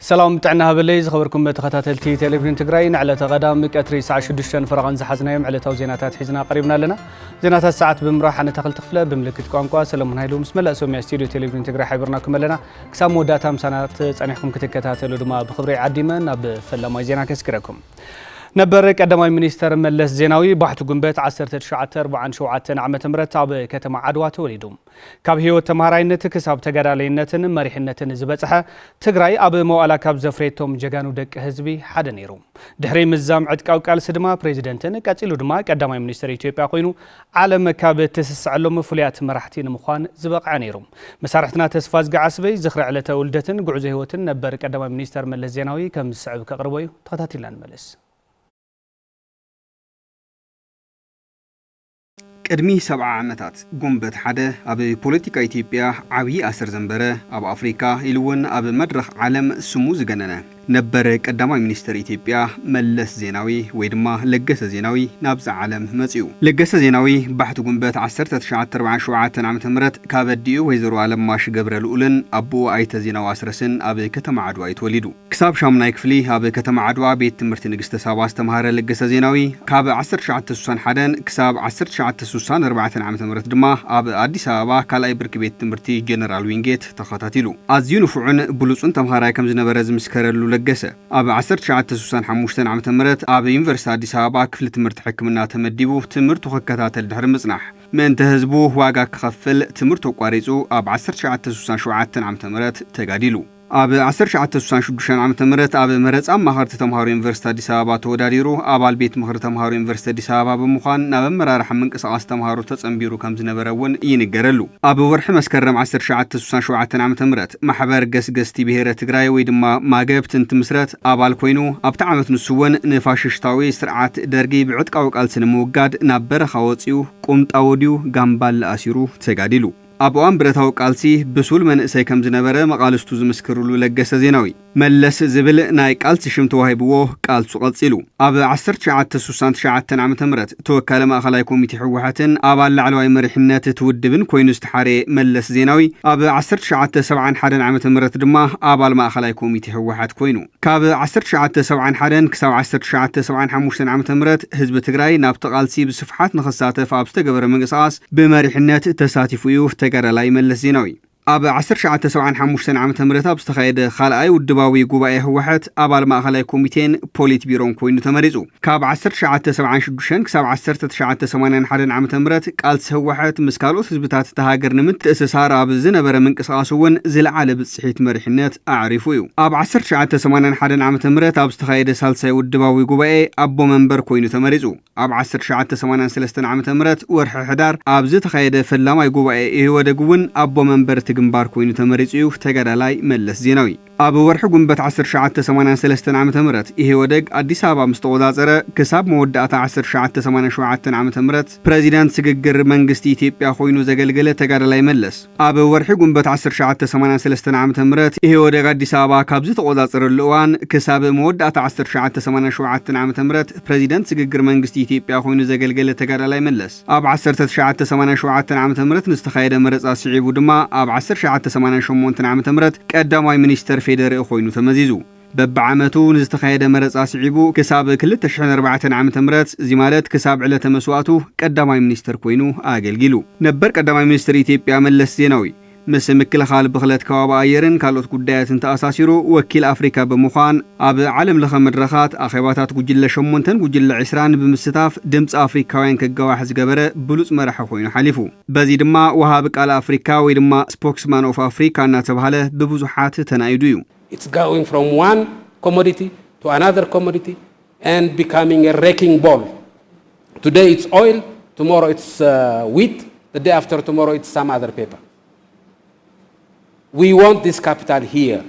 سلام تعنا هبلي زخبركم تخاتلتي تلفزيون تግራይ نعلة غدام قطري ساعة 6 فرغان زحزنايم علتاو زيناتات حزنا قريبنا لنا زينات الساعات بمراح انا تخل تخفله بملكت ቋንቋ ሰለሞን ኃይሉ ምስ መላእ ሶሚያ ስቱዲዮ ቴሌቪዥን ትግራይ ሓቢርናኩም ኣለና ክሳብ መወዳእታ ምሳናት ጸኒሕኩም ክትከታተሉ ድማ ብኽብሪ ዓዲመን ኣብ ፈላማይ ዜና ከስክረኩም ነበር ቀዳማይ ሚኒስተር መለስ ዜናዊ ባሕቱ ጉንበት 1947 ዓመተ ምህረት ኣብ ከተማ ዓድዋ ተወሊዱ ካብ ህይወት ተማሃራይነት ክሳብ ተጋዳላይነትን መሪሕነትን ዝበጽሐ ትግራይ ኣብ መዋዕላ ካብ ዘፍሬቶም ጀጋኑ ደቂ ህዝቢ ሓደ ነይሩ ድሕሪ ምዛም ዕጥቃው ቃልሲ ድማ ፕሬዚደንትን ቀጺሉ ድማ ቀዳማይ ሚኒስተር ኢትዮጵያ ኮይኑ ዓለም ካብ ተስስዓሎም ፍሉያት መራሕቲ ንምዃን ዝበቕዐ ነይሩ መሳርሕትና ተስፋ ዝገዓስበይ ዝኽሪ ዕለተ ውልደትን ጉዕዞ ህይወትን ነበር ቀዳማይ ሚኒስተር መለስ ዜናዊ ከም ዝስዕብ ከቕርበዩ ተኸታቲልና ንመለስ ቅድሚ 70 ዓመታት ጉንበት ሓደ ኣብ ፖለቲካ ኢትዮጵያ ዓብይ ኣሰር ዘንበረ ኣብ ኣፍሪካ ኢሉውን ኣብ መድረኽ ዓለም ስሙ ዝገነነ ነበር ቀዳማይ ሚኒስተር ኢትዮጵያ መለስ ዜናዊ ወይ ድማ ለገሰ ዜናዊ ናብዛ ዓለም መጽኡ ለገሰ ዜናዊ ባሕቱ ጉንበት 1947 ዓመተ ምህረት ካብ ኣዲኡ ወይዘሮ ኣለማሽ ገብረ ልዑልን ኣቦ ኣይተ ዜናዊ ኣስረስን ኣብ ከተማ ዓድዋ ተወሊዱ ክሳብ ሻምናይ ክፍሊ ኣብ ከተማ ዓድዋ ቤት ትምህርቲ ንግስተ ሳባ ዝተምሃረ ለገሰ ዜናዊ ካብ 1961 ክሳብ 1964 ዓመተ ምህረት ድማ ኣብ ኣዲስ አበባ ካልኣይ ብርኪ ቤት ትምህርቲ ጀነራል ዊንጌት ተኸታቲሉ ኣዝዩ ንፉዕን ብሉጽን ተምሃራይ ከም ዝነበረ ዝምስከረሉ ለገሰ ኣብ 1965 ዓመተ ምህረት ኣብ ዩኒቨርሲቲ አዲስ አበባ ክፍሊ ትምህርቲ ሕክምና ተመዲቡ ትምህርቱ ከከታተል ድሕሪ ምጽናሕ ምእንተ ህዝቡ ዋጋ ክኸፍል ትምህርቱ ኣቋሪጹ ኣብ 1967 ዓመተ ምህረት ተጋዲሉ ኣብ 1966 ዓመተ ምህረት ኣብ መረጻ ማህበረሰብ ተምሃሮ ዩኒቨርሲቲ አዲስ አበባ ተወዳዲሩ ኣባል ቤት ምኽሪ ተምሃሮ ዩኒቨርሲቲ አዲስ አበባ ብምዃን ናብ ኣመራርሓ ምንቅስቓስ ተምሃሮ ተጸምቢሩ ከም ዝነበረውን ይንገረሉ ኣብ ወርሒ መስከረም 1967 ዓመተ ምህረት ማሕበር ገስገስቲ ብሄረ ትግራይ ወይ ድማ ማገብት እንትምስረት ኣባል ኮይኑ ኣብቲ ዓመት ንሱውን ንፋሽስታዊ ስርዓት ደርጊ ብዕጥቃዊ ቃልሲ ንምውጋድ ናብ በረኻ ወፂኡ ቁምጣ ወዲኡ ጋምባል ኣሲሩ ተጋዲሉ ኣብ እዋን ብረታዊ ቃልሲ ብሱል መንእሰይ ከም ዝነበረ መቃልስቱ ዝምስክርሉ ለገሰ ዜናዊ መለስ ዝብል ናይ ቃልሲ ሽም ተዋሂብዎ ቃልሱ ቀጺሉ ኣብ 1969 ዓመተ ምህረት ተወካለ ማእኸላይ ኮሚቴ ህወሓትን ኣባል ላዕለዋይ መሪሕነት ትውድብን ኮይኑ ዝተሓረ መለስ ዜናዊ ኣብ 1971 ዓመተ ምህረት ድማ ኣባል ማእኸላይ ኮሚቴ ህወሓት ኮይኑ ካብ 1971 ክሳብ 1975 ዓመተ ምህረት ህዝቢ ትግራይ ናብ ተቃልሲ ብስፍሓት ንኽሳተፍ ኣብ ዝተገበረ ምንቅስቓስ ብመሪሕነት ተሳቲፉ እዩ ተጋዳላይ መለስ ዜናዊ ኣብ 1975 ዓመተ ምህረት ኣብ ዝተኻየደ ካልኣይ ውድባዊ ጉባኤ ህወሓት ኣባል ማእኸላይ ኮሚቴን ፖሊት ቢሮን ኮይኑ ተመሪጹ ካብ 1976 ክሳብ 1981 ዓመተ ምህረት ቃልሲ ህወሓት ምስ ካልኦት ህዝብታት ተሃገር ንምትእስሳር ኣብ ዝነበረ ምንቅስቓስ እውን ዝለዓለ ብጽሒት መሪሕነት ኣዕሪፉ እዩ ኣብ 1981 ዓመተ ምህረት ኣብ ዝተኻየደ ሳልሳይ ውድባዊ ጉባኤ ኣቦ መንበር ኮይኑ ተመሪጹ ኣብ 1983 ዓመተ ምህረት ወርሒ ሕዳር ኣብ ዝተኻየደ ፈላማይ ጉባኤ ይወደግ እውን ኣቦ መንበር ግንባር ኮይኑ ተመሪጹ እዩ ተጋዳላይ መለስ ዜናዊ ኣብ ወርሒ ጉንበት 1983 ዓመተ ምህረት ይወደግ አዲስ አበባ ምስተቆጻጸረ ክሳብ መወዳእታ 1987 ዓመተ ምህረት ፕሬዚዳንት ስግግር መንግስቲ ኢትዮጵያ ኮይኑ ዘገልገለ ተጋዳላይ መለስ ኣብ ወርሒ ጉንበት 1983 ዓመተ ምህረት ይወደግ አዲስ አበባ ካብ ዝተቆጻጸረሉ እዋን ክሳብ መወዳእታ 1987 ዓመተ ምህረት ፕሬዚዳንት ስግግር መንግስቲ ኢትዮጵያ ኮይኑ ዘገልገለ ተጋዳላይ መለስ ኣብ 1987 ዓመተ ምህረት ንስተኻየደ መረጻ ስዒቡ ድማ ኣብ 1988 ዓመተ ምህረት ቀዳማይ ሚኒስተር ፌደራል ኮይኑ ተመዚዙ በብዓመቱ ንዝተኻየደ መረጻ ስዒቡ ክሳብ 2004 ዓመተ ምህረት እዚ ማለት ክሳብ ዕለተ መስዋዕቱ ቀዳማይ ሚኒስተር ኮይኑ ኣገልጊሉ ነበር ቀዳማይ ሚኒስተር ኢትዮጵያ መለስ ዜናዊ ምስ ምክልኻል ብኽለት ከባቢ ኣየርን ካልኦት ጉዳያትን ተኣሳሲሩ ወኪል ኣፍሪካ ብምዃን ኣብ ዓለም ለኸ መድረኻት ኣኼባታት ጉጅለ 8 ጉጅለ 20 ብምስታፍ ድምፂ ኣፍሪካውያን ከጋዋሕ ዝገበረ ብሉጽ መራሒ ኮይኑ ሓሊፉ በዚ ድማ ወሃቢ ቃል ኣፍሪካ ወይ ድማ ስፖክስማን ኦፍ አፍሪካ እናተባሃለ ብብዙሓት ተናይዱ እዩ It's going from one commodity to another commodity and becoming a wrecking ball. Today it's oil, tomorrow it's wheat, the day after tomorrow it's some other paper. We want this capital here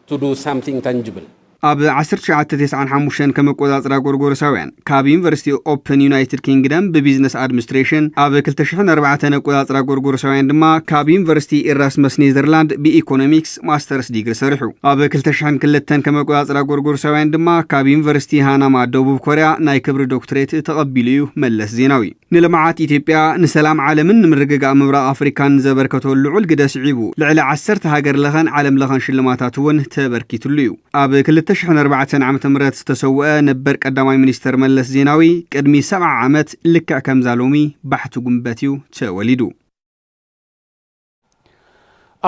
to do something tangible. ኣብ 1995 ከመቆጻጽራ ጎርጎሮሳውያን ካብ ዩኒቨርሲቲ ኦፕን ዩናይትድ ኪንግደም ብቢዝነስ አድሚኒስትሬሽን ኣብ 2004 ቆጻጽራ ጎርጎሮሳውያን ድማ ካብ ዩኒቨርሲቲ ኢራስመስ ኔዘርላንድ ብኢኮኖሚክስ ማስተርስ ዲግሪ ሰሪሑ ኣብ 2002 ከመቆጻጽራ ጎርጎሮሳውያን ድማ ካብ ዩኒቨርሲቲ ሃናማ ደቡብ ኮርያ ናይ ክብሪ ዶክትሬት ተቐቢሉ እዩ መለስ ዜናዊ ንልምዓት ኢትዮጵያ ንሰላም ዓለምን ንምርግጋእ ምብራቕ ኣፍሪካን ዘበርከቶ ልዑል ግደ ስዒቡ ልዕሊ 10 ሃገር ለኸን ዓለም ለኸን ሽልማታት እውን ተበርኪቱሉ እዩ ኣብ 2004 ዓመተ ምህረት ዝተሰውአ ነበር ቀዳማይ ሚኒስተር መለስ ዜናዊ ቅድሚ 70 ዓመት ልክዕ ከምዛ ሎሚ ባሕቲ ጉንበት እዩ ተወሊዱ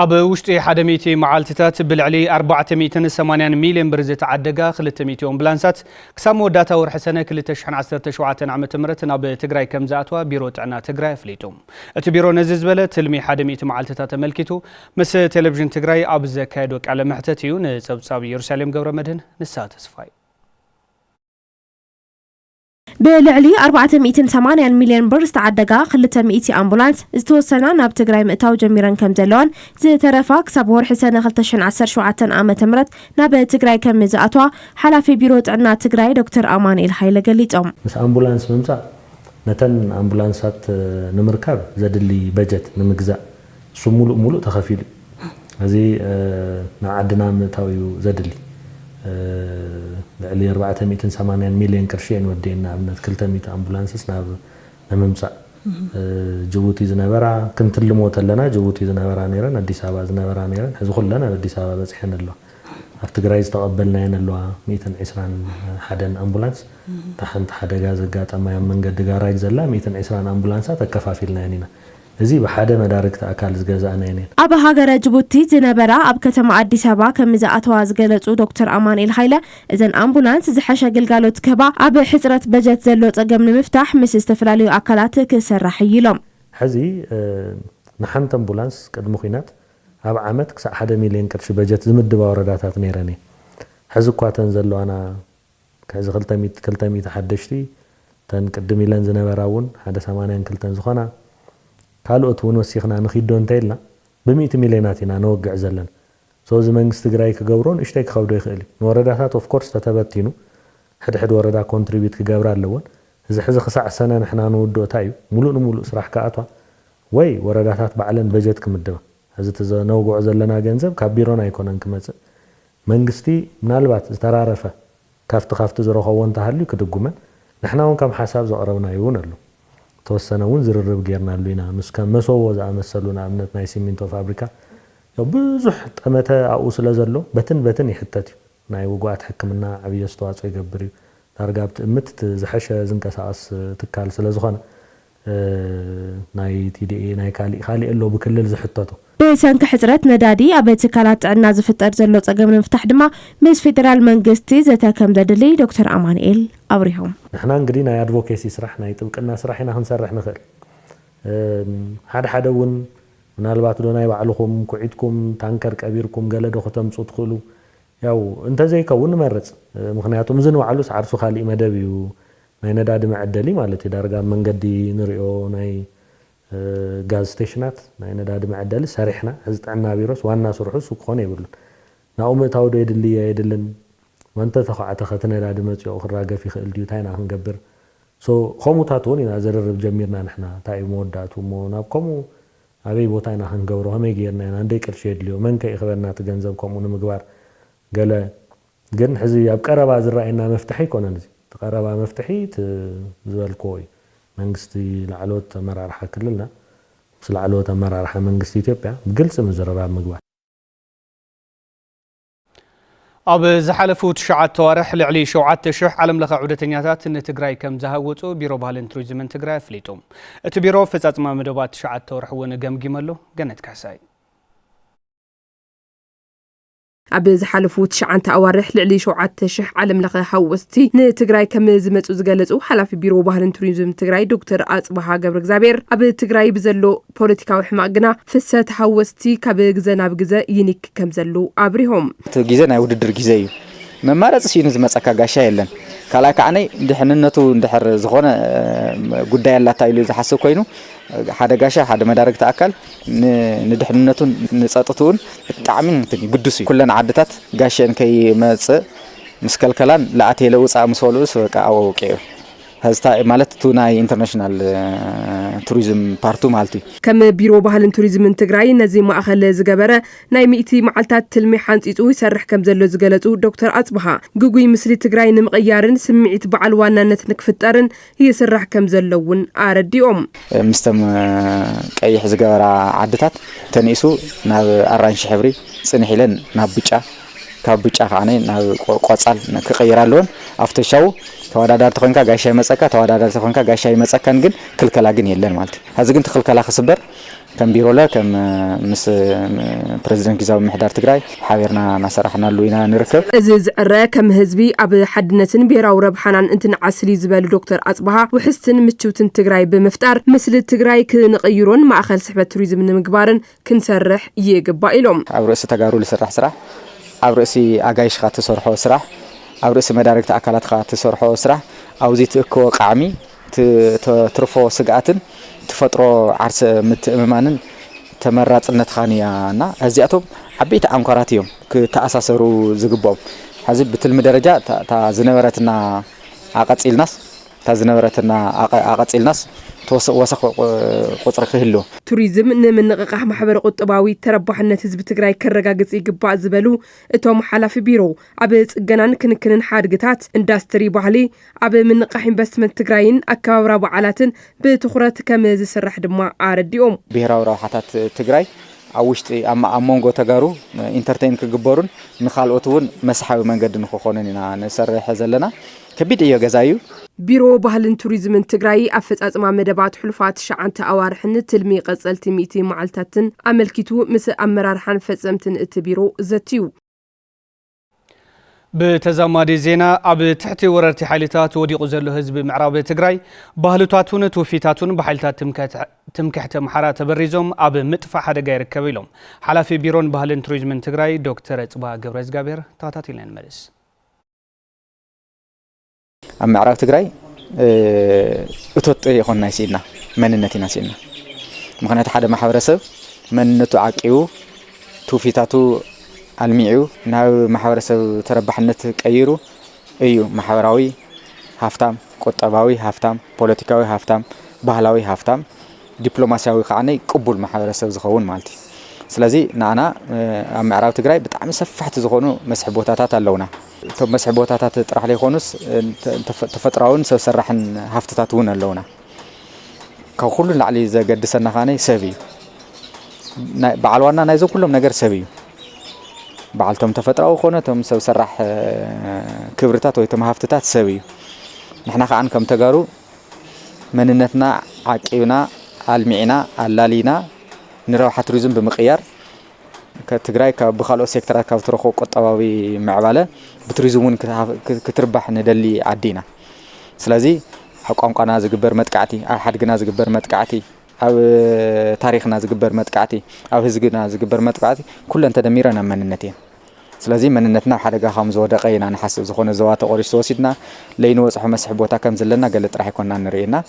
ኣብ ውሽጢ 100 መዓልትታት ብልዕሊ 480 ሚልዮን ብር ዝተዓደጋ 200 ኣምቡላንሳት ክሳብ መወዳእታ ወርሒ ሰነ 2017 ዓመተ ምህረት ናብ ትግራይ ከም ዝኣትዋ ቢሮ ጥዕና ትግራይ ኣፍሊጡ እቲ ቢሮ ነዚ ዝበለ ትልሚ 100 መዓልትታት ተመልኪቱ ምስ ቴሌቪዥን ትግራይ ኣብ ዘካየዶ ቃለ መሕተት እዩ ንጸብጻብ ኢየሩሳሌም ገብረመድህን ንሳ ተስፋይ بلعلي 480 مليون بر استعدقا 200 أمبولانس استوصنا ناب تجري مئتاو جميران كم زلون زي ترفاق سبور حسنا 2017 عام تمرت ناب تجري كم زاتوا حلا في بيروت عنا تجري دكتور أمان الحيلة قليتهم بس أمبولانس ممسا نتن أمبولانسات نمركب زاد اللي بجت نمجزاء شو مولو تخفيل هذه نعدنا متاويو زاد اللي لعلي 480 مليون قرشين ودينا عبنات 200 أمبولانسس نممسا جبوتي زنابرا كنت اللموت لنا جبوتي زنابرا نيران أديس أبا زنابرا نيران حزخل لنا أديس أبا بس حين الله أفتقرايز تقبلنا هنا اللوا 220 حدا أمبولانس تحنت حدا غازقات أما يمن قد قرايز زلا 220 أمبولانسات أكفافيلنا هنا زي بحدا مدارك تأكل زجاجنا يعني. أب هاجر جبوتي زنبرة أب كتم أديس أبا كم إذا أتواز قالت دكتور أمان الحيلة إذن أمبولانس إذا حشا قالوا تكبا أب حسرة بجت زلوت أجمل مفتاح مس استفلالي أكلاتك سرحي لهم. حزي نحنت أمبولانس قد مخينات أب عمت كسر 1 مليون كرش بجت زمد بورداتات نيراني. حزو قاتن زلوا أنا كذا كلتميت حدشتي تنقدم لنا زنبراون هذا 8 كلتن زخنا. ካልኦት ውን ወሲኽና ንኺዶ እንተይልና ብ100 ሚልዮናት ኢና ነወግዕ ዘለና ሶ እዚ መንግስቲ ትግራይ ክገብሮን እሽተይ ክኸብዶ ይኽእል ንወረዳታት ኦፍ ኮርስ ተተበቲኑ ሕድ ወረዳ ኮንትሪቢዩት ክገብር ኣለዎን እዚ ሕዚ ክሳዕ ሰነ ንሕና ንውድኦታ እዩ ሙሉእ ስራሕ ከኣቷ ወይ ወረዳታት ባዕለን በጀት ክምድባ እዚ ተዘነውግዖ ዘለና ገንዘብ ካብ ቢሮና ኣይኮነን ክመጽእ መንግስቲ ምናልባት ዝተራረፈ ካፍቲ ዝረኸቦ እንተሃልዩ ክድጉመን ንሕና ውን ከም ሓሳብ ዘቕረብና ይውን ኣሎ توسناون زررب غيرنا لينا نس كان مسو زامسلونا امنت ناي سيمنتو فابريكا يو بزح طمته او سلازلو بتن يحتت ناي وغات حكمنا عبي استواصو يغبري دارغابت امت زحشه زنقساس تكال سلازخونه ناي تي دي اي ناي خالي اللو بكلل زحتتو بسنك حزرت ندادي ابيت كالات عنا زفتر زلو صقم نفتح دما مس فيدرال منغستي زتا كم ددلي دكتور امانيل ابريهم نحنا انغدي ناي ادفوكيسي سرحنا يطبقنا سرحنا هنسرح نخل حدا ون ምናልባት ዶናይ ባዕልኩም ኩዒትኩም ታንከር ቀቢርኩም ገለ ዶኸተም ጽትخلو ያው እንተ ዘይከውን መረጽ ምክንያቱም ዝን ዋዕሉ ሳርሱ खाሊ መደብ እዩ ናይ ነዳዲ መዕደሊ ማለት ይዳርጋ መንገዲ ንሪኦ ናይ ጋዝ ስቴሽናት ናይ ነዳዲ መዕደሊ ሰሪሕና ሕዚ ጥዕና ቢሮስ ዋና ስርሑ ሱቅ ኾነ ይብሉን ናኡም ታውዶ ይድልን ወንተ ተኸዓተ ከተነዳዲ መጽዮ ክራገፍ ይኽእል ዲዩ ታይና ክንገብር ሶ ኸሙታቱን ኢና ዘረርብ ጀሚርና ንሕና ታይ መወዳቱ ሞ ናብከሙ أبي بوتاينا هنجبره هم يجينا عندك الشيء اليوم من كي خبرنا تجنزب كمون مجبر قال جن حزي أبكر بعض الرأينا مفتاحي كنا نزي تقرب مفتاحي تزول كوي منجستي العلوت مرة راح كلنا بس العلوت مرة راح منجستي تبع بجلس مزرعة مجبر أب زحلفو تشعات توارح لعلي شوعات تشح علم لغا عودتنياتات إن تجراي كم زهوتو بيرو بهالن تروزمن تجراي فليتوم اتبيرو فتات ما مدوبات تشعات توارح ونقام جملو جنت كحساي أب زحلفو تشعان تأوارح لعلي شوعات تشح علم لغا حوستي ن تجراي كم زمتو زغلصو حلاف بيرو بهالن تروزمن تجراي دكتور أصبها قبر زابير أب تجراي بزلو بوليتيكاو حماقنا فسات حوستي كبغزنا بغزا ينيك كم زلو أبريهم تجيزنا يوددر جيزاي ممارس سينز مسكا غاشا يلن كلا كعني دحننتو اندحر زخونه ጉዳይ ያላታ ኢሉ ዝሓስብ ኮይኑ ሓደ ጋሻ ሓደ መዳርክ ተኣካል ንድሕንነቱን ንጸጥቱን ብጣዕሚ ግዱስ እዩ ኩለን ዓድታት ጋሸን ከይመጽእ مسكلكلان لأتي لوصا مسولوس وكأوكي هذا مالت توناي انترناشنال توريزم بارتو مالتي كم بيرو بحالن توريزم تግራይ ነዚ ማእኸል ዝገበረ ናይ ሚእቲ መዓልታት ትልሚ ሓንፂፁ ይሰርሕ ከም ዘሎ ዝገለጹ ዶክተር አጽብሃ ጉጉይ ምስሊ ትግራይ ንምቕያርን ስምዒት በዓል ዋናነት ንክፍጠርን ይስራሕ ከም ዘለውን አረዲኦም ምስተም ቀይሕ ዝገበራ ዓድታት ተኒሱ ናብ አራንሺ ሕብሪ ጽንሕ ኢለን ናብ ብጫ ካብ ብጫ ኻነ ናብ ቆጻል ክቀይራለውን አፍተሻው ተወዳዳሪ ተኾንካ ጋሻይ መጸካ ተወዳዳሪ ተኾንካ ጋሻይ መጸካን ግን ክልከላ ግን የለን ማለት ሀዚ ግን ተክልከላ ክስበር ከም ቢሮላ ከም ምስ ፕሬዝዳንት ጊዜያዊ ምሕዳር ትግራይ ሓቢርና ናሰራሕናሉ ኢና ንርከብ እዚ ዝዕረ ከም ህዝቢ ኣብ ሓድነትን ብሄራዊ ረብሓናን እንትንዓስሊ ዝበሉ ዶክተር አጽብሃ ውሕስትን ምቹትን ትግራይ ብምፍጣር ምስሊ ትግራይ ክንቕይሮን ማእኸል ስሕበት ቱሪዝም ንምግባርን ክንሰርሕ ይግባእ ኢሎም ኣብ ርእሲ ተጋሩ ዝስራሕ ስራሕ ኣብ ርእሲ ኣጋይሽካ ተሰርሖ ስራሕ ኣብ ርእሲ መዳርግቲ ኣካላትካ ተሰርሖ ስራሕ ኣብዚ ትእክቦ ቃዕሚ ትርፎ ስግኣትን ተፈጥሮ ዓርሰ ምትእምማንን ተመራጽነትኻንያና እዚኣቶም ዓበይቲ ኣንኳራት እዮም ክተኣሳሰሩ ዝግብኦም ሕዚ ብትልሚ ደረጃ ዝነበረትና ኣቐጺልናስ ወሰኽ ቁጽሪ ክህሉ ቱሪዝም ንምንቅቃሕ ማሕበር ቁጠባዊ ተረባሕነት ህዝቢ ትግራይ ከረጋግጽ ይግባእ ዝበሉ እቶም ሓላፊ ቢሮ ኣብ ጽገናን ክንክንን ሓድግታት ኢንዱስትሪ ባህሊ ኣብ ምንቅቃሕ ኢንቨስትመንት ትግራይን ኣከባብራ በዓላትን ብትኹረት ከም ዝስራሕ ድማ አረዲኦም ብሄራዊ ረብሓታት ትግራይ ኣብ ውሽጢ ኣብ መንጎ ተጋሩ ኢንተርቴይን ክግበሩን ንኻልኦት እውን መስሓቢ መንገዲ ንክኾነን ኢና ንሰርሕ ዘለና ከቢድ እዮ ገዛዩ ቢሮ ባህልን ቱሪዝምን ትግራይ ኣፈጻጽማ መደባት ሕሉፋት ሸዓንተ ኣዋርሕን ትልሚ ቀጸልቲ ሚእቲ መዓልታትን ኣመልኪቱ ምስ ኣመራርሓን ፈጸምትን እቲ ቢሮ ዘትዩ بتزامد زينة أب تحت وررتي حالتات وديق زلو حزب معراب تግራይ ባህልታቱን ትውፊታቱን በحالታት ትምክሕተ محرا ተበሪዞም ኣብ ምጥፋ ሓደጋ ይርከቡ ኢሎም ሓላፊ ቢሮን ባህልን ቱሪዝምን ትግራይ ዶክተር አጽብሃ ገብረእግዚአብሔር ተኸታቲለን መልስ ኣብ ምዕራብ ትግራይ እቶት ይኾንና ይሲልና መንነት ኢና ሲልና ምክንያቱ ሓደ ማሕበረሰብ መንነቱ ዓቂቡ ትውፊታቱ አልሚዑ ናብ ማሕበረሰብ ተረባሕነት ቀይሩ እዩ ማሕበራዊ ሃፍታም ቁጠባዊ ሃፍታም ፖለቲካዊ ሃፍታም ባህላዊ ሃፍታም ዲፕሎማሲያዊ ኻዓነ ቅቡል ማሕበረሰብ ዝኸውን ማለት እዩ ስለዚ ናና ኣብ ምዕራብ ትግራይ ብጣዕሚ ሰፋሕቲ ዝኾኑ መስሕብ ቦታታት ኣለውና እቶም መስሕብ ቦታታት ጥራሕ ለይኾኑስ ተፈጥራውን ሰብ ሰራሕን ሃፍትታት እውን ኣለውና ካብ ኩሉ ላዕሊ ዘገድሰና ኻነ ሰብ እዩ በዓል ዋና ናይዞም ኩሎም ነገር ሰብ እዩ بعلتهم تفترة وخونتهم سو سرح كبرتات ويتم هفتات سوي نحنا خان كم تجارو مننتنا عقينا علمينا علالينا نروح توريزم بمقيار كتجراي كبخالو سيكترات كفترخو قطباوي معباله بتوريزمون كتربح ندلي عدينا سلازي حقوم قنا زغبر متقعتي حدغنا زغبر متقعتي أو تاريخنا زغبر متقعتي أو حزبنا زغبر متقعتي كلن تدميرنا مننتين سلازي مننتنا حدغا خمز ودقينا نحسب زخونه زوات قريش توسيدنا لين وصح مسح بوتا كم زلنا قالت راح يكوننا نرينا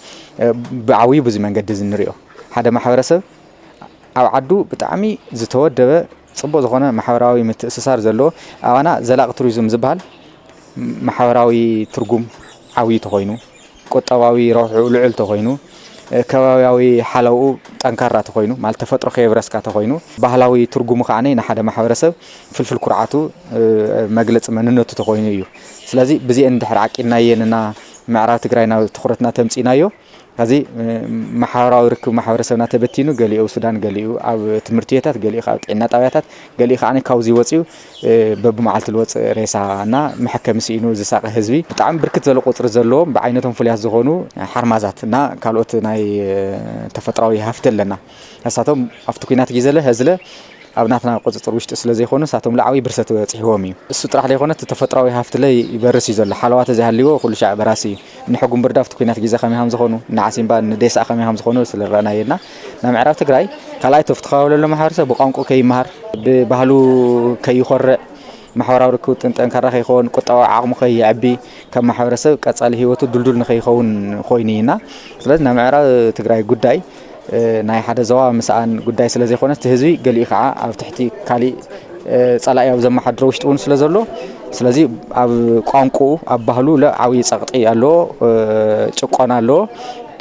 بعوي بزي منقد نريو حدا محورسب او عدو بتعمي زتودبه صبو زخونه محوراوي متاسسار زلو انا زلاق توريزم زبال محوراوي ترجم عوي تخوينو قطواوي روح لعل تخوينو ከባቢያዊ ሓላው ጠንካራ ተኮይኑ ማለት ተፈጥሮ ከይብረስካ ተኮይኑ ባህላዊ ትርጉሙ ኻነ ንሓደ ማሕበረሰብ ፍልፍል ኩርዓቱ መግለጽ መንነቱ ተኮይኑ እዩ ስለዚ ብዚ እንድሕር ዓቂናየንና ምዕራብ ትግራይና ትኹረትና ተምጺናዮ ከዚ ማሕበራዊ ርክብ ማሕበረሰብና ተበቲኑ ገሊኡ ሱዳን ገሊኡ ኣብ ትምርቲታት ገሊኡ ኣብ ጤና ጣብያታት ገሊኡ ኻነ ካውዚ ወፂኡ በብመዓልቲ ልወፅ ሬሳና መሐከም ሲኢኑ ዝሳቀ ህዝቢ ብጣዕሚ ብርክት ዘለ ቁጽሪ ዘለዎም ብዓይነቶም ፍልያት ዝኾኑ ሓርማዛትና ካልኦት ናይ ተፈጥራዊ ሃፍቲ ኣለና እሳቶም ኣብቲ ኩናት ግዜ ህዝለ ኣብናትና ቁጽጥር ውሽጢ ስለ ዘይኾኑ ሳቶም ላዕዊ ብርሰት ወጽሕዎም እዩ እሱ ጥራሕ ለይኾነ ተፈጥራዊ ሃፍቲ ላይ ይበርስ እዩ ዘሎ ሓለዋት እዚ ሃልይዎ ኩሉ ሻዕ በራሲ ንሕጉም ብርዳፍቲ ኩናት ግዜ ከመይ ዝኾኑ ንዓሲምባ ንደሳ ከመይ ዝኾኑ ስለራናየና ናብ ምዕራብ ትግራይ ካልኣይ ተፍትኻወለሎ ማሕበረሰብ ብቋንቋ ከይመሃር ብባህሉ ከይኾርዕ ማሕበራዊ ርክብ ጠንካራ ከይኸውን ቁጠባዊ ዓቕሙ ከይዕቢ ከም ማሕበረሰብ ቀጻሊ ህይወቱ ድልዱል ንኸይኸውን ኮይኑ ኢና ስለዚ ናብ ምዕራብ ትግራይ ጉዳይ ናይ ሓደ ዘዋ ምስኣን ጉዳይ ስለዘይኾነ ህዝቢ ገሊኡ ከዓ ኣብ ትሕቲ ካሊ ጸላኢ ኣብ ዘመሓድሮ ውሽጢ እውን ስለዘሎ ስለዚህ ኣብ ቋንቋ ኣብ ባህሉ ለዓዊ ጸቅጢ ኣሎ ጭቆና ኣሎ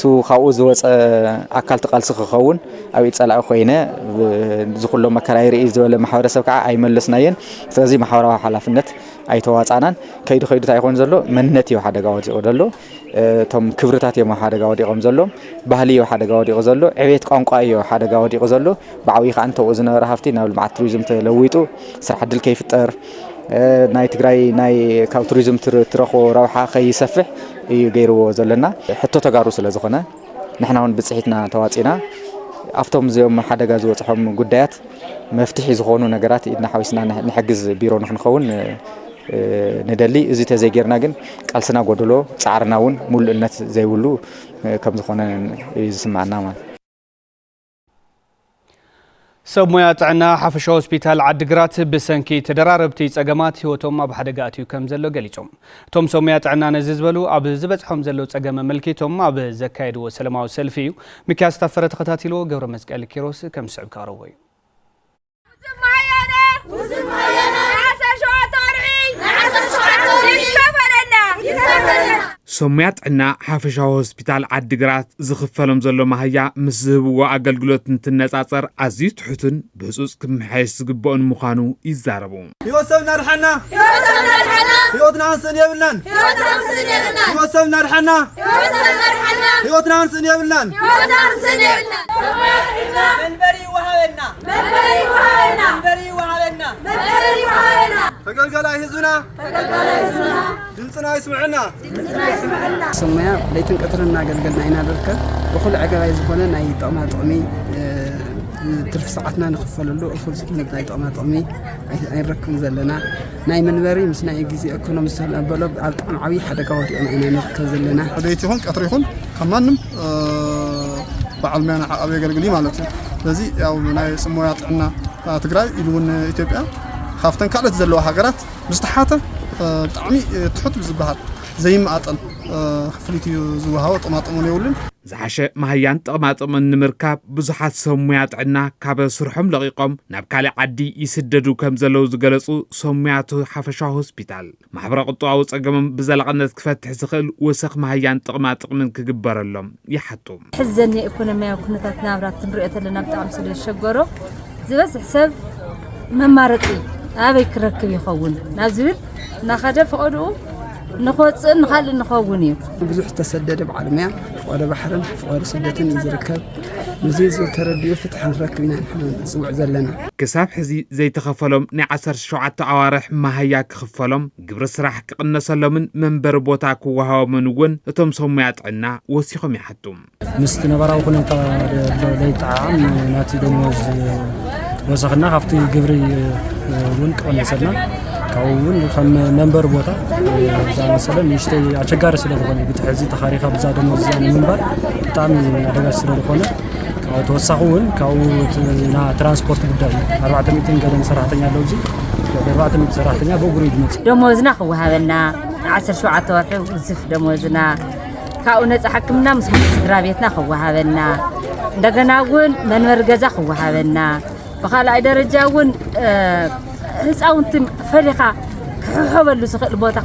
ቱ ካብኡ ዝወፀ ኣካል ተቃልሲ ክኸውን ኣብ ይጸላእ ኮይነ ዝኩሎ መከራይ ርኢ ዝበለ ማሕበረሰብ ከዓ ኣይመለስናየን ስለዚ ማሕበራዊ ሓላፍነት ኣይተዋጻናን ከይዱ ታይ ይኮን ዘሎ መንነት ይው ሓደጋ ወዲቆ ዘሎ ቶም ክብርታት ይው ሓደጋ ወዲቆም ዘሎ ባህሊ ይው ሓደጋ ወዲቆ ዘሎ ዕቤት ቋንቋ ይው ሓደጋ ወዲቆ ዘሎ ብዓዊ ከዓ እንተው ዝነበረ ሃፍቲ ናብ ልምዓት ቱሪዝም ተለዊጡ ስራሕ ዕድል ከይፍጠር ናይ ትግራይ ናይ ካብ ቱሪዝም ትረኽቦ ረብሓ ከይሰፍሕ እዩ ገይርዎ ዘለና ሕቶ ተጋሩ ስለ ዝኾነ ንሕና እውን ብጽሒትና ተዋጺና ኣፍቶም እዚኦም ሓደጋ ዝወጽሖም ጉዳያት መፍትሒ ዝኾኑ ነገራት ኢድና ሓዊስና ንሕግዝ ቢሮ ንኽንኸውን ندلي إذا تزيجرنا جن قالسنا قدلو تعرنا ون مول النت زي ولو كم زخنا يسمعنا ما سمويات عنا حفش هوسبيتال عدقرات بسنكي تدراربتي تسقمات هوتهم أب حدقاتيو كم زلو قليتهم توم سمويات عنا نزيز بلو أب زبطحهم زلو تسقم ملكيتهم أب زكايد وسلماو سلفيو مكاس تفرت خطاتيلو قبر مسكال كيروس كم سعب كاروي سميات عنا حافشة هوسبيتال عدقرات زخفلهم زلو مهيا مزهبوا أقلقلوت نتنساصر عزيز تحتن بحسوس كم حيث قبون مخانو يزاربون يوسفنا رحنا يوتنا عنسن يبلن يوسفنا رحنا يوتنا عنسن يبلن منبري وهابنا فقلقلا يهزنا دمتنا يسمعنا سميا ليتن قطرنا قلقلنا عينا دركة وكل عقبة يزبونا ناي طعمها طعمي ترف ساعتنا نخفل له الخل سكينك ناي طعمها طعمي أي ركم زلنا ناي منبري مش ناي جزء أكون مسهل بلب على طعم عوي حدا قاعد أنا نركز زلنا بديتهم قطريهم كمان بعلمنا أبي قلقلي مالته لذي أو ناي سميا عنا تقرأ يلون إثيوبيا خافتن كانت زلوا حجرات مستحاته طعمي تحط بزبهات زي ما أطل خفلتي زوها وطماطم يولن زعشة مهيان طماطم نمركاب بزحات سميات عنا كاب سرحم لقيقم نبكالي عدي يسددو كم زلو زغلصو سمياتو حفشة هوسبيتال محبر قطوع وصقم بزلقنت كفتح زخل وسخ مهيان طماطم كجبرلهم يحطوم حزني ايكونوميا كنتات نابرات تنرؤيت لنا بتاع سل الشجرو زبس حساب ممارتي أبي كركب يخون نازل ناخذ فقدو نخوص نخلي نخوني بزح تسدد بعلميا فقد بحرن فقد سدتن يزركب مزيز تردي فتح نركبنا نحن نسوع زلنا كساب حزي زي تخفلهم نعسر شعات عوارح ما هياك خفلهم قبر سراح قنصلهم منبر بوتاك وهاو منون اتم سميات عنا وسيخم يحطم مستنبراو كنت ليطعام ناتي دموز وسخنا خفتي قبري ونك ونسلنا كون خم منبر بوتا زي مثلا يشتي أشجار سلبخوني بتحزي تخاريخا بزاد موزعني منبر تعمل أدرس سلبخوني كاو توسعون كاو نا ترانسبورت بدأ 400 قدم صراحتنا لوزي 400 صراحتنا بوجريد مت دموزنا خوهابنا 10 شعات ورحي وزف دموزنا كاو نتحكمنا مسحب سدرابيتنا خوهابنا دغناون منور غزا خوهابنا بخال أي درجة ون هسأونتم فريقة حبلو سخ البوتا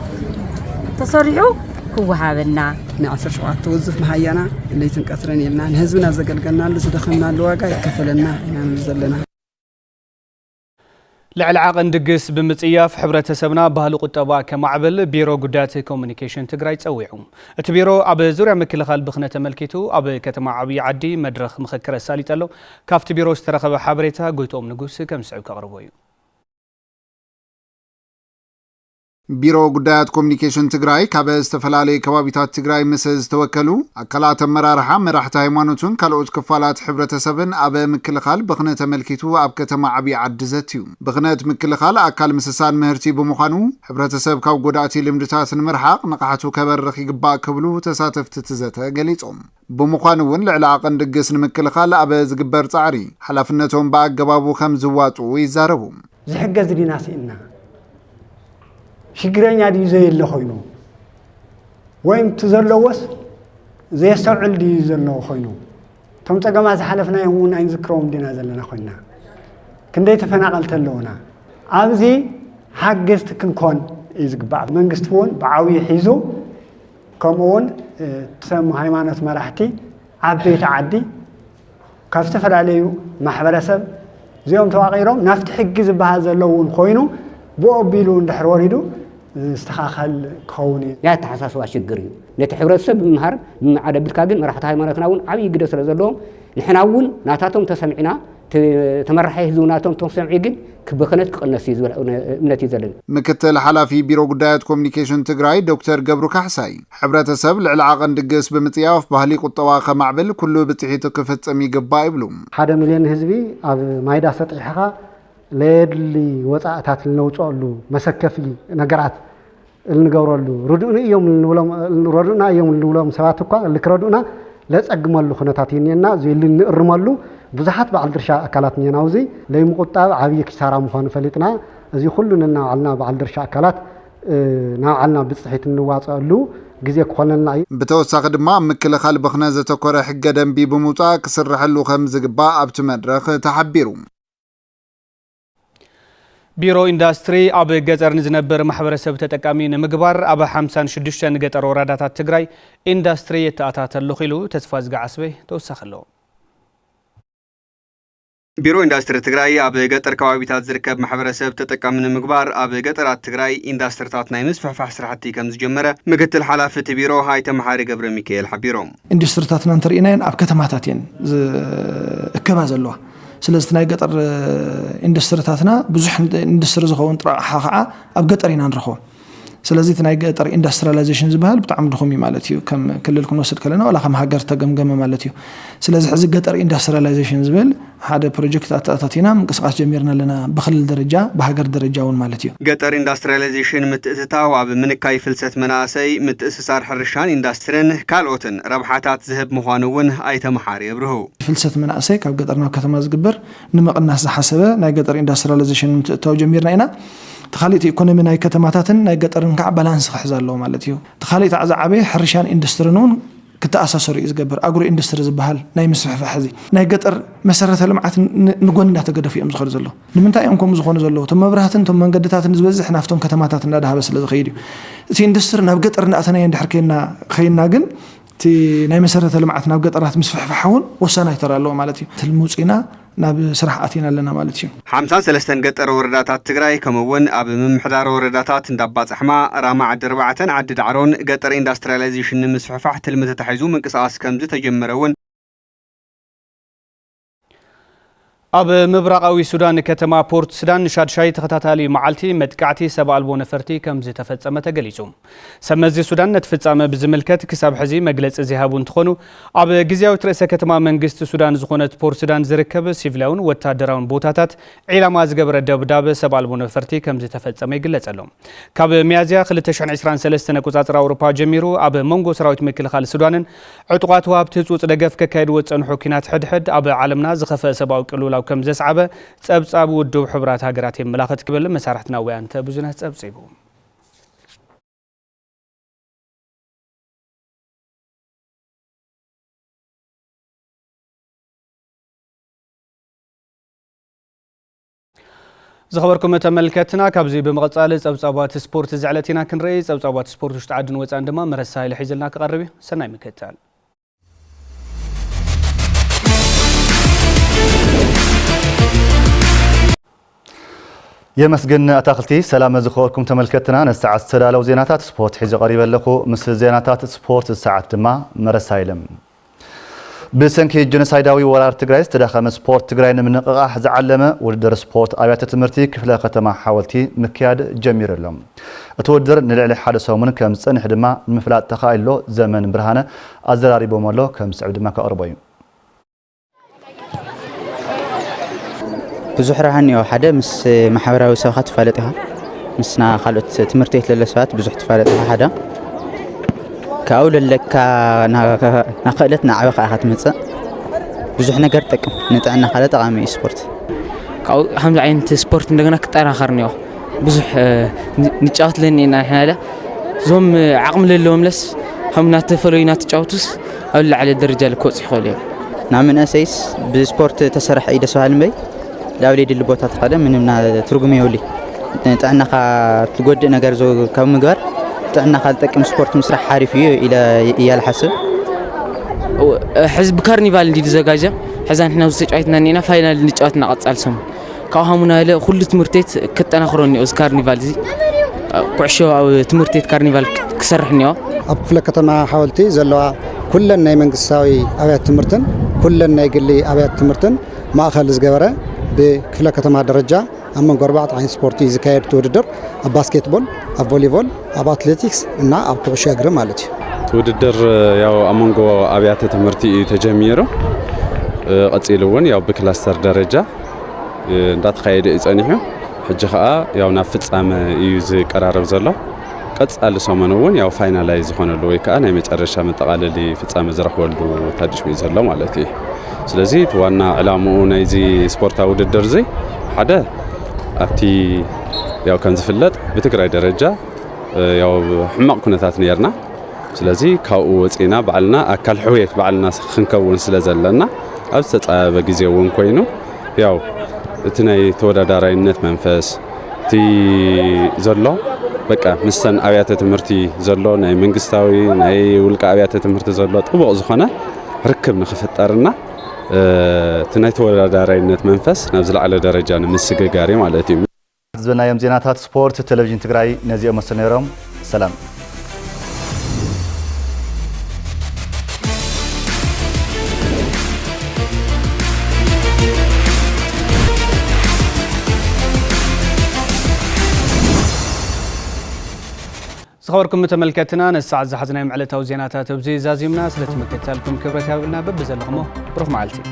تصريحو هو هذا نعسر شوات توظف محيانا اللي تنكثرن يلنا نهزبنا زقلقلنا اللي دخلنا الواقع يكفلنا يعني نزلنا لعل عقن دقس بمصياف حبرتسبنا بهلو قطبا كمعبل بيرو قدات كومونيكيشن تግራይ ጸويعهم እቲ ቢሮ ኣብ ዙርያ ምክልኻል ብኽነ ተመልኪቱ ኣብ ከተማ ዓብይ ዓዲ መድረኽ ምኽክር ሳሊጠሎ ካብቲ ቢሮ ዝተረኸበ ሓበሬታ ጎይቶም ንጉስ ከም ስዕብ ከቕርቦ እዩ ቢሮ ጉዳያት ኮሙኒኬሽን ትግራይ ካብ ዝተፈላልየ ከባቢታት ትግራይ ምስ ዝተወከሉ ኣካላት ኣመራርሓ መራሕቲ ሃይማኖትን ካልኦት ክፋላት ሕብረተሰብን ኣብ ምክልኻል ብኽነ ተመልኪቱ ኣብ ከተማ ዓብይ ዓዲ ዘትዩ ብኽነት ምክልኻል ኣካል ምስሳን ምህርቲ ብምዃኑ ሕብረተሰብ ካብ ጎዳእቲ ልምድታት ንምርሓቕ ንቕሓቱ ከበርኽ ይግባእ ክብሉ ተሳተፍቲ ትዘተ ገሊጾም ብምዃኑ እውን ልዕሊ ዓቐን ድግስ ንምክልኻል ኣብ ዝግበር ጻዕሪ ሓላፍነቶም ብኣገባቡ ከም ዝዋጡ ይዛረቡ ዝሕገዝ ዲና ሲእና شجرنا دي زي اللي خينو وين تزلوس زي استوعل دي زلوا خينو تم تجمع حلفنا يهون عين ذكرهم دينا زلنا خينا كندي تفنقلت لونا عاوزي حجزت كنكون يزقبع منجست فون بعوي حيزو كمون تسمى هيمانة مراحتي عبيت عدي كافتفر عليه محبرسب زيهم تواغيرهم نفتح حجز بهذا اللون خوينو بوبيلو ندحر وريدو استخاخل كوني يا تحساس واشجري نتحبرسب بمهر على بالكاجن راح هيمانة ناون عبي يقدر سلزلهم نحناون ناتاتهم تسمعنا تمرحي هزوناتهم تسمعي جن كبخنت قنسي امنتي زلن مكتل حلافي بيرو قدايات كوميونيكيشن تግራይ دكتور قبرو كحساي ሕብረተሰብ ልዕሊ ዓቐን ድግስ ብምጥያፍ ባህሊ ቁጠባ ከማዕብል ኩሉ ብትሒቱ ክፍጸም ይግባእ ይብሉም 1 ሚልዮን ህዝቢ ኣብ ማይዳ ሰጥሒኻ ለየድሊ ወፃእታት ልነውፅሉ መሰከፊ ነገራት ልንገብረሉ ርዱእና እዮም ንብሎም ሰባት እኳ ልክረዱና ለጸግመሉ ኩነታት ይነና ዘይል ንእርመሉ ብዙሓት በዓል ድርሻ ኣካላት ነናውዚ ለይምቁጣብ ዓብይ ክሳራ ምዃኑ ፈሊጥና እዚ ኩሉንና ዓልና በዓል ድርሻ ኣካላት ናብ ዓልና ብጽሒት እንዋጸሉ ግዜ ክኾነልና እዩ ብተወሳኺ ድማ ምክልኻል ብኽነ ዘተኮረ ሕገ ደንቢ ብምውፃእ ክስርሐሉ ከም ዝግባእ ኣብቲ መድረኽ ተሓቢሩ ቢሮ ኢንዱስትሪ ኣብ ገጠር ንዝነብር ማሕበረሰብ ተጠቃሚ ንምግባር ኣብ 56 ገጠር ወረዳታት ትግራይ ኢንዱስትሪ የተኣታተሉ ኺሉ ተስፋ ዝገዓስበ ተወሳኺ ቢሮ ኢንዱስትሪ ትግራይ ኣብ ገጠር ከባቢታት ዝርከብ ማሕበረሰብ ተጠቃሚ ንምግባር ኣብ ገጠራት ትግራይ ኢንዱስትሪታት ናይ ምስፍሕፋሕ ስራሕቲ ከም ዝጀመረ ምክትል ሓላፊ እቲ ቢሮ ሃይተ መሓሪ ገብረ ሚካኤል ሓቢሮም ኢንዱስትሪታትና እንተሪእናየን ኣብ ከተማታት እየን እከባ ዘለዋ ስለዚ ናይ ገጠር ኢንዱስትሪታትና ብዙሕ ኢንዱስትሪ ዝኸውን ጥራሓ ከዓ ኣብ ገጠር ኢና ንረኽቦ ስለዚ እቲ ናይ ገጠር ኢንዱስትሪላይዜሽን ዝበሃል ብጣዕሚ ድኹም ማለት እዩ ከም ክልል ክንወስድ ከለና ወላ ከም ሃገር ተገምገመ ማለት እዩ ስለዚ ሕዚ ገጠር ኢንዱስትሪላይዜሽን ዝብል ሓደ ፕሮጀክት ኣታቲና ምንቅስቃስ ጀሚርና ኣለና ብክልል ደረጃ ብሃገር ደረጃ እውን ማለት እዩ ገጠር ኢንዱስትሪላይዜሽን ምትእትታው ኣብ ምንካይ ፍልሰት መናእሰይ ምትእስሳር ሕርሻን ኢንዱስትሪን ካልኦትን ረብሓታት ዝህብ ምዃኑ እውን ኣይተመሓሪ የብርሁ ፍልሰት መናእሰይ ካብ ገጠር ናብ ከተማ ዝግበር ንምቕናስ ዝሓሰበ ናይ ገጠር ኢንዱስትሪላይዜሽን ምትእትታው ጀሚርና ኢና تخليت إيكونومي ناي كتماتاتن ناي قطرن كع بالانس خحزالو مالتيو تخليت عزعبي حرشان اندسترينون كتأساسر يزقبر أجرو اندستري زبحال ناي مسفح حزي ناي قطر مسرة لمعات نقول إنها تقدر في أمزخر زلو لمن تايمكم مزخون زلو ثم برهتن ثم قدتاتن زبزح نافتهم كتماتاتن نادها بس لزخيري تي اندستري ناب قطر نأتنا يندحر كينا خينا جن تي ناي مسرة لمعات ناب قطرات مسفح فحون وسنا يترى له مالتي تلموسينا ناب سرح أتينا لنا مالتي 53 قطر ورداتات تግራይ كمون أب ممحدار ورداتات ندبات أحما رامع دربعة عدد عرون قطر إندسترياليزيشن مسفحفح تلمت تحيزو من قصاص كمز تجمرون أب مبرقاوي سودان كتما بورت سودان شاد شاي تختاتالي معالتي مدكعتي سبع البو نفرتي كمز تفتصم تقليزوم سمزي سودان نتفتصم بزملكت كساب حزي مجلس زهابون تخونو أب جزياو ترأس كتما منجست سودان زخونت بورت سودان زركب سيفلاون وتادراون بوتاتات علامة زجبر الدبداب سبع البو نفرتي كمز تفتصم يجلس لهم كاب ميازيا خلتشان 23 كوزاتر أوروبا جميرو أب مونغو سراوت مكل خال سودان عطقات واب تزوت لقف ككيد وتصنحو كينات حد أب عالمنا زخف سبعو كلولا كم زسعبة صبصاب ودوب حبرات هاجرات ملاخت قبل مسارحتنا وانت بزنه صبصيبو زخبركم تملكتنا كابزي بمقصال صبصابات سبورت زعلتينا كنري صبصابات سبورت وش تعدن وصان دما مرسايل حيزلنا كقربي سناي مكتال يمسجن أتاخلتي سلام زخوركم تملكتنا نسعى السلالة وزيناتات سبورت حيز قريبا لكو مثل زيناتات سبورت الساعة دما مرسايلم بسنكي جنسايداوي ورار تجرايس تدخل سبورت تجراين من نقاح زعلمه ودر سبورت أبيات تمرتي كفلا ختمة حاولتي مكياد جمير لهم أتودر نلعلي حادثة ومن كم سنة حدما المفلات تخايلو زمن برهانة أزراري بومالو كم سعود ما كأربعين ብዙሕ ረሃንዮ ሓደ ምስ ማሕበራዊ ሰብካ ትፋለጥኻ ምስና ካልኦት ትምህርቲ ቤት ለለሰባት ብዙሕ ትፋለጥኻ ሓደ ካብኡ ለለካ ናክእለት ናዕበኻ ኢኻ ትመፅእ ብዙሕ ነገር ጠቅም ንጥዕና ካለ ጠቃሚ እዩ ስፖርት ካብኡ ከምዚ ዓይነት ስፖርት እንደገና ክጠናኸር እኒኦ ብዙሕ ንጫወት ለኒና ሕናለ እዞም ዓቕሚ ዘለዎም ለስ ከም እናተፈለዩ እናተጫወቱስ ኣብ ላዕለ ደረጃ ክወፁ ይኽእሉ እዮም ናብ መንእሰይስ ብስፖርት ተሰርሐ እዩ ደስ በሃሊ እምበይ ላብለይ ድል ቦታ ተኸደ ምንም ትርጉም የብሉይ ጥዕናኻ ትጎድእ ነገር ካብ ምግባር ጥዕናኻ ዝጠቅም ስፖርት ምስራሕ ሓሪፍ እዩ ኢለ እያ ዝሓስብ حزب كارنيفال اللي تزجاجة حزان إحنا وستجايتنا إننا فاينال نجاتنا قصال سم كهامنا له كل تمرتيت كنت أنا خروني أوز كارنيفال زي كعشوا أو تمرتيت كارنيفال كسرحني أبفل كتما حاولتي زلوا كل النايمن قصاوي أبيات تمرتن كل النايقل لي أبيات تمرتن ما أخلص جبرة بكفل كتما درجة أما قربات عين سبورتي زكاير تودر باسكتبول فوليبول أتلتيكس إننا أبكبش أجرم مالتي ውድድር ያው አሞንጎ አብያተ ትምህርቲ ተጀሚሩ ቀጽሉውን ያው በክላስተር ደረጃ እንዳተካየደ ይጸኒሑ ሕጂ ኸአ ያው ናብ ፍጻመ እዩ ዝቀራረብ ዘሎ ቀጻሊ ሰሞኑውን ያው ፋይናላይዝ ሆነሉ ወይ ከአ ናይ መጨረሻ መጠቃለሊ ፍጻመ ዝረኽበሉ ታድሽሚ ዘሎ ማለት እዩ ስለዚህ ዋና ዕላማኡ ናይዚ ስፖርታዊ ውድድር እዚ ሓደ ኣብቲ ያው ከም ዝፍለጥ በትግራይ ደረጃ ያው ሕማቅ ኩነታት ነርና ስለዚህ ካው ወጪና ባልና አካል ሕውየት ባልና ክንከውን ስለዘለና ኣብ ተጻበ ጊዜውን ኮይኑ ያው እቲ ናይ ተወዳዳራይነት መንፈስ ቲ ዘሎ በቃ ምስተን አብያተ ትምህርቲ ዘሎ ናይ መንግስታዊ ናይ ውልቃ አብያተ ትምህርቲ ዘሎ ጥቡቅ ዝኾነ ርክብ ንኽፈጠርና እቲ ናይ ተወዳዳራይነት መንፈስ ናብ ዝለዓለ ደረጃ ንምስገጋሪ ማለት እዩ ዝናዮም ዜናታት ስፖርት ቴሌቪዥን ትግራይ ነዚኦም መሰነሮም ሰላም خبركم متملكتنا نسعد زحزنا معلتها وزيناتها تبزي زازيمنا سلت مكتالكم كبرتها قلنا ببزلغمو بروح معلتي